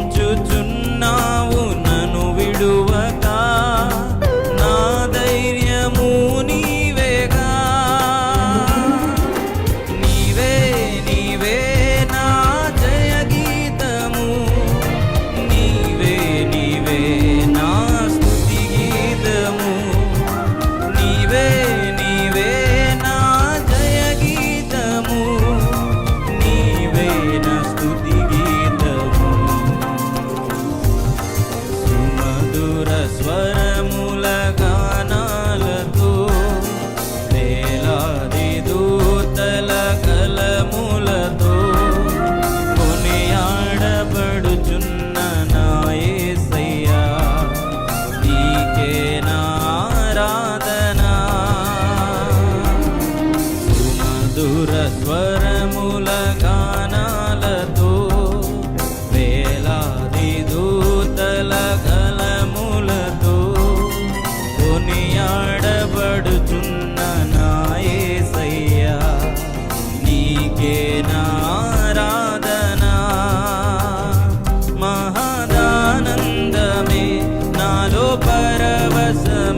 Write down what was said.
నడిపించుచున్నావు నన్ను విడువక, నా ధైర్యము నీవేగా. నీవే నీవే నా జయ గీతము, నీవే నీవే నా స్తుతి గీతము, నీవే నీవే నా జయ గీతము, నీవే నా స్తుతి గీతము. సుమధుర స్వరముల గానాలతో వేలాది దూతల కలములతో కొనియాడబడుచున్న నా యేసయ్యా, నీకే నా ఆరాధన. సుమధుర స్వరముల గానాలతో వేలాది దూతల కలములతో కొనియాడబడుచున్న నా యేసయ్యా, నీకే నా ఆరాధన. మహదానందమే నాలో పరవశమే,